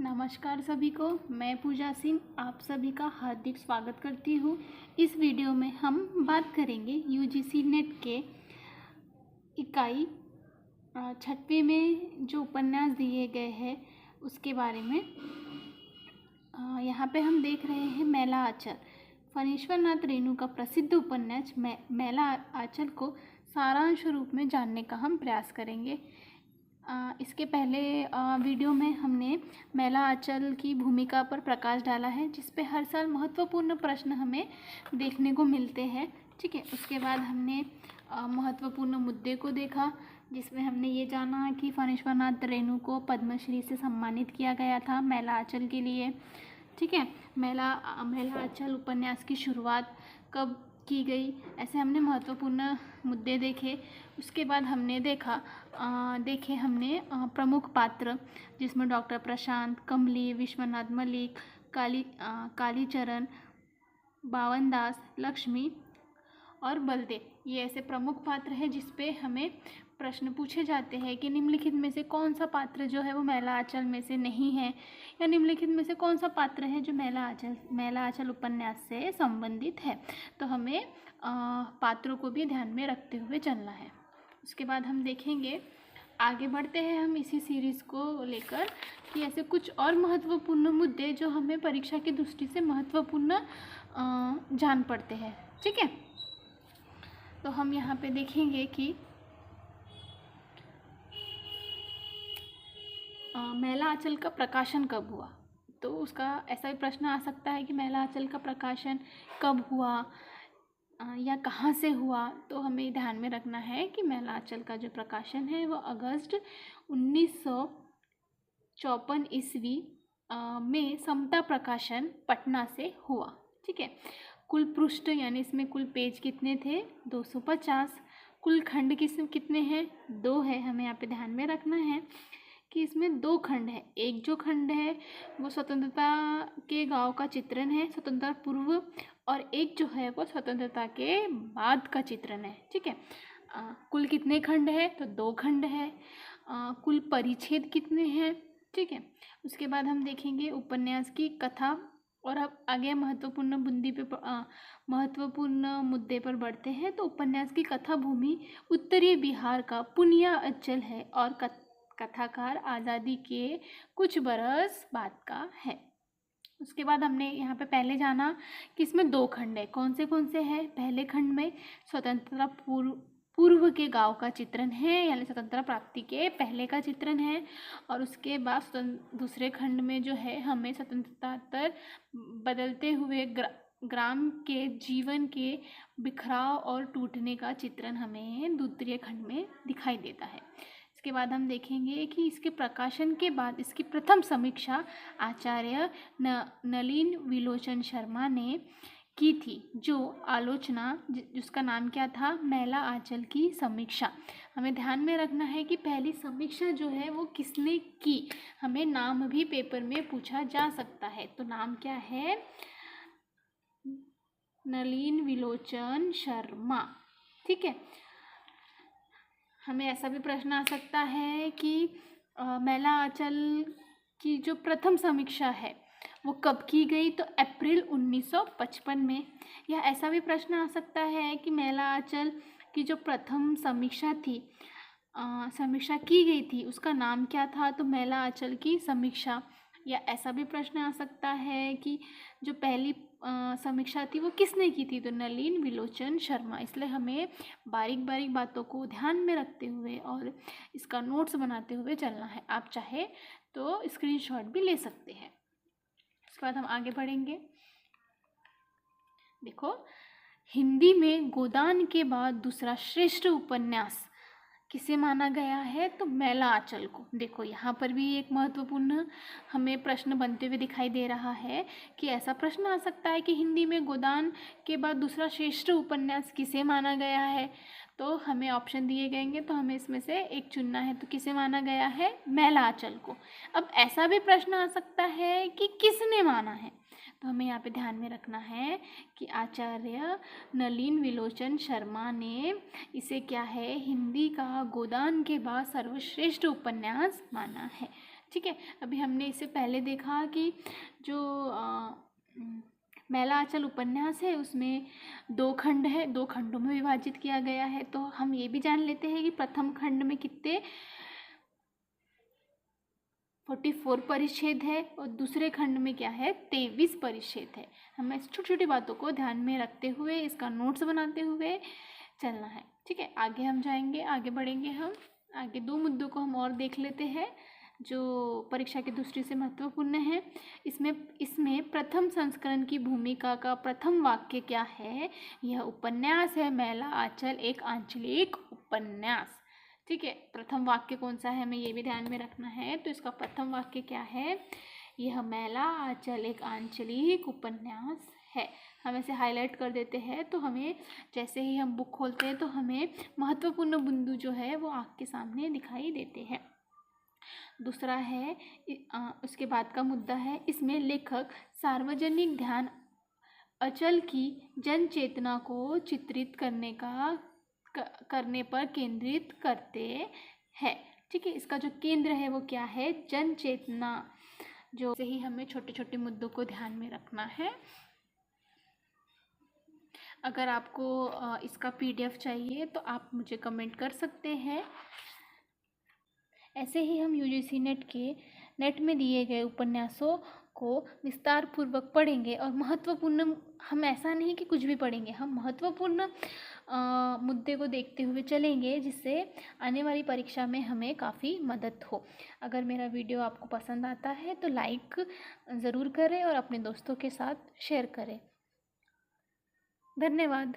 नमस्कार सभी को। मैं पूजा सिंह आप सभी का हार्दिक स्वागत करती हूँ। इस वीडियो में हम बात करेंगे यूजीसी नेट के इकाई 6वीं में जो उपन्यास दिए गए हैं उसके बारे में। यहाँ पे हम देख रहे हैं मैला आंचल, फणीश्वर नाथ रेणु का प्रसिद्ध उपन्यास मैला आंचल को सारांश रूप में जानने का हम प्रयास करेंगे। इसके पहले वीडियो में हमने मैला आंचल की भूमिका पर प्रकाश डाला है, जिस पे हर साल महत्वपूर्ण प्रश्न हमें देखने को मिलते हैं। ठीक है, उसके बाद हमने महत्वपूर्ण मुद्दे को देखा, जिसमें हमने ये जाना कि फणीश्वर नाथ रेणु को पद्मश्री से सम्मानित किया गया था मैला आंचल के लिए। ठीक है, मैला आंचल उपन्यास की शुरुआत कब की गई, ऐसे हमने महत्वपूर्ण मुद्दे देखे। उसके बाद हमने देखे हमने प्रमुख पात्र, जिसमें डॉक्टर प्रशांत, कमली, विश्वनाथ मलिक, कालीचरण, बावन दास, लक्ष्मी और बलदेव, ये ऐसे प्रमुख पात्र हैं जिस पे हमें प्रश्न पूछे जाते हैं कि निम्नलिखित में से कौन सा पात्र जो है वो मैला आंचल में से नहीं है, या निम्नलिखित में से कौन सा पात्र है जो मैला आंचल उपन्यास से संबंधित है। तो हमें पात्रों को भी ध्यान में रखते हुए चलना है। उसके बाद हम देखेंगे, आगे बढ़ते हैं हम इसी सीरीज़ को लेकर, कि ऐसे कुछ और महत्वपूर्ण मुद्दे जो हमें परीक्षा की दृष्टि से महत्वपूर्ण जान पड़ते हैं। ठीक है, तो हम यहाँ पे देखेंगे कि मैला आंचल का प्रकाशन कब हुआ। तो उसका ऐसा भी प्रश्न आ सकता है कि मैला आंचल का प्रकाशन कब हुआ या कहाँ से हुआ। तो हमें ध्यान में रखना है कि मैला आंचल का जो प्रकाशन है वो अगस्त 1954 ईस्वी में समता प्रकाशन पटना से हुआ। ठीक है, कुल पृष्ठ यानी इसमें कुल पेज कितने थे, 250। कुल खंड कितने हैं, 2 है। हमें यहाँ पे ध्यान में रखना है कि इसमें 2 खंड है। एक जो खंड है वो स्वतंत्रता के गांव का चित्रण है, स्वतंत्रता पूर्व, और एक जो है वो स्वतंत्रता के बाद का चित्रण है। ठीक है, कुल कितने खंड है, तो 2 खंड है। कुल परिच्छेद कितने हैं। ठीक है, उसके बाद हम देखेंगे उपन्यास की कथा, और अब आगे महत्वपूर्ण मुद्दे पर बढ़ते हैं। तो उपन्यास की कथा भूमि उत्तरी बिहार का पुनिया अंचल है और कथाकार आज़ादी के कुछ बरस बाद का है। उसके बाद हमने यहाँ पे पहले जाना कि इसमें 2 खंड है। कौन से हैं, पहले खंड में स्वतंत्रता पूर्व के गांव का चित्रण है, यानी स्वतंत्रता प्राप्ति के पहले का चित्रण है। और उसके बाद दूसरे खंड में जो है हमें स्वतंत्रता बदलते हुए ग्राम के जीवन के बिखराव और टूटने का चित्रण हमें द्वितीय खंड में दिखाई देता है। इसके बाद हम देखेंगे कि इसके प्रकाशन के बाद इसकी प्रथम समीक्षा आचार्य नलिन विलोचन शर्मा ने की थी, जो आलोचना जिसका नाम क्या था, मैला आंचल की समीक्षा। हमें ध्यान में रखना है कि पहली समीक्षा जो है वो किसने की, हमें नाम भी पेपर में पूछा जा सकता है। तो नाम क्या है, नलिन विलोचन शर्मा। ठीक है, हमें ऐसा भी प्रश्न आ सकता है कि मैला आंचल की जो प्रथम समीक्षा है वो कब की गई, तो अप्रैल 1955 में। या ऐसा भी प्रश्न आ सकता है कि मैला आंचल की जो प्रथम समीक्षा की गई थी उसका नाम क्या था, तो मैला आंचल की समीक्षा। या ऐसा भी प्रश्न आ सकता है कि जो पहली समीक्षा थी वो किसने की थी, तो नलिन विलोचन शर्मा। इसलिए हमें बारीक बारीक बातों को ध्यान में रखते हुए और इसका नोट्स बनाते हुए चलना है। आप चाहे तो स्क्रीनशॉट भी ले सकते हैं। उसके बाद हम आगे बढ़ेंगे। देखो, हिंदी में गोदान के बाद दूसरा श्रेष्ठ उपन्यास किसे माना गया है, तो मैला आंचल को। देखो, यहाँ पर भी एक महत्वपूर्ण हमें प्रश्न बनते हुए दिखाई दे रहा है कि ऐसा प्रश्न आ सकता है कि हिंदी में गोदान के बाद दूसरा श्रेष्ठ उपन्यास किसे माना गया है। तो हमें ऑप्शन दिए गएंगे, तो हमें इसमें से एक चुनना है। तो किसे माना गया है, मैला आंचल को। अब ऐसा भी प्रश्न आ सकता है कि किसने माना है, तो हमें यहाँ पे ध्यान में रखना है कि आचार्य नलिन विलोचन शर्मा ने इसे क्या है, हिंदी का गोदान के बाद सर्वश्रेष्ठ उपन्यास माना है। ठीक है। अभी हमने इससे पहले देखा कि जो मैला आंचल उपन्यास है उसमें 2 खंड है, 2 खंडों में विभाजित किया गया है। तो हम ये भी जान लेते हैं कि प्रथम खंड में कितने 44 परिच्छेद है और दूसरे खंड में क्या है 23 परिच्छेद है। हमें इस छोटी छोटी बातों को ध्यान में रखते हुए इसका नोट्स बनाते हुए चलना है। ठीक है, आगे हम जाएंगे, आगे बढ़ेंगे। हम आगे 2 मुद्दों को हम और देख लेते हैं जो परीक्षा की दृष्टि से महत्वपूर्ण है। इसमें प्रथम संस्करण की भूमिका का प्रथम वाक्य क्या है। यह उपन्यास है मैला आंचल एक आंचलिक उपन्यास। ठीक है, प्रथम वाक्य कौन सा है हमें ये भी ध्यान में रखना है। तो इसका प्रथम वाक्य क्या है, यह मैला आंचल एक आंचलिक उपन्यास है। हम ऐसे हाईलाइट कर देते हैं तो हमें जैसे ही हम बुक खोलते हैं तो हमें महत्वपूर्ण बिंदु जो है वो आँख के सामने दिखाई देते हैं। दूसरा है उसके बाद का मुद्दा है, इसमें लेखक सार्वजनिक ध्यान अचल की जन चेतना को चित्रित करने पर केंद्रित करते हैं। ठीक है, इसका जो केंद्र है वो क्या है, जन चेतना। जो से ही हमें छोटे छोटे मुद्दों को ध्यान में रखना है। अगर आपको इसका PDF चाहिए तो आप मुझे कमेंट कर सकते हैं। ऐसे ही हम UGC नेट में दिए गए उपन्यासों को विस्तार पूर्वक पढ़ेंगे और महत्वपूर्ण, हम ऐसा नहीं कि कुछ भी पढ़ेंगे, हम महत्वपूर्ण मुद्दे को देखते हुए चलेंगे जिससे आने वाली परीक्षा में हमें काफ़ी मदद हो। अगर मेरा वीडियो आपको पसंद आता है तो लाइक ज़रूर करें और अपने दोस्तों के साथ शेयर करें। धन्यवाद।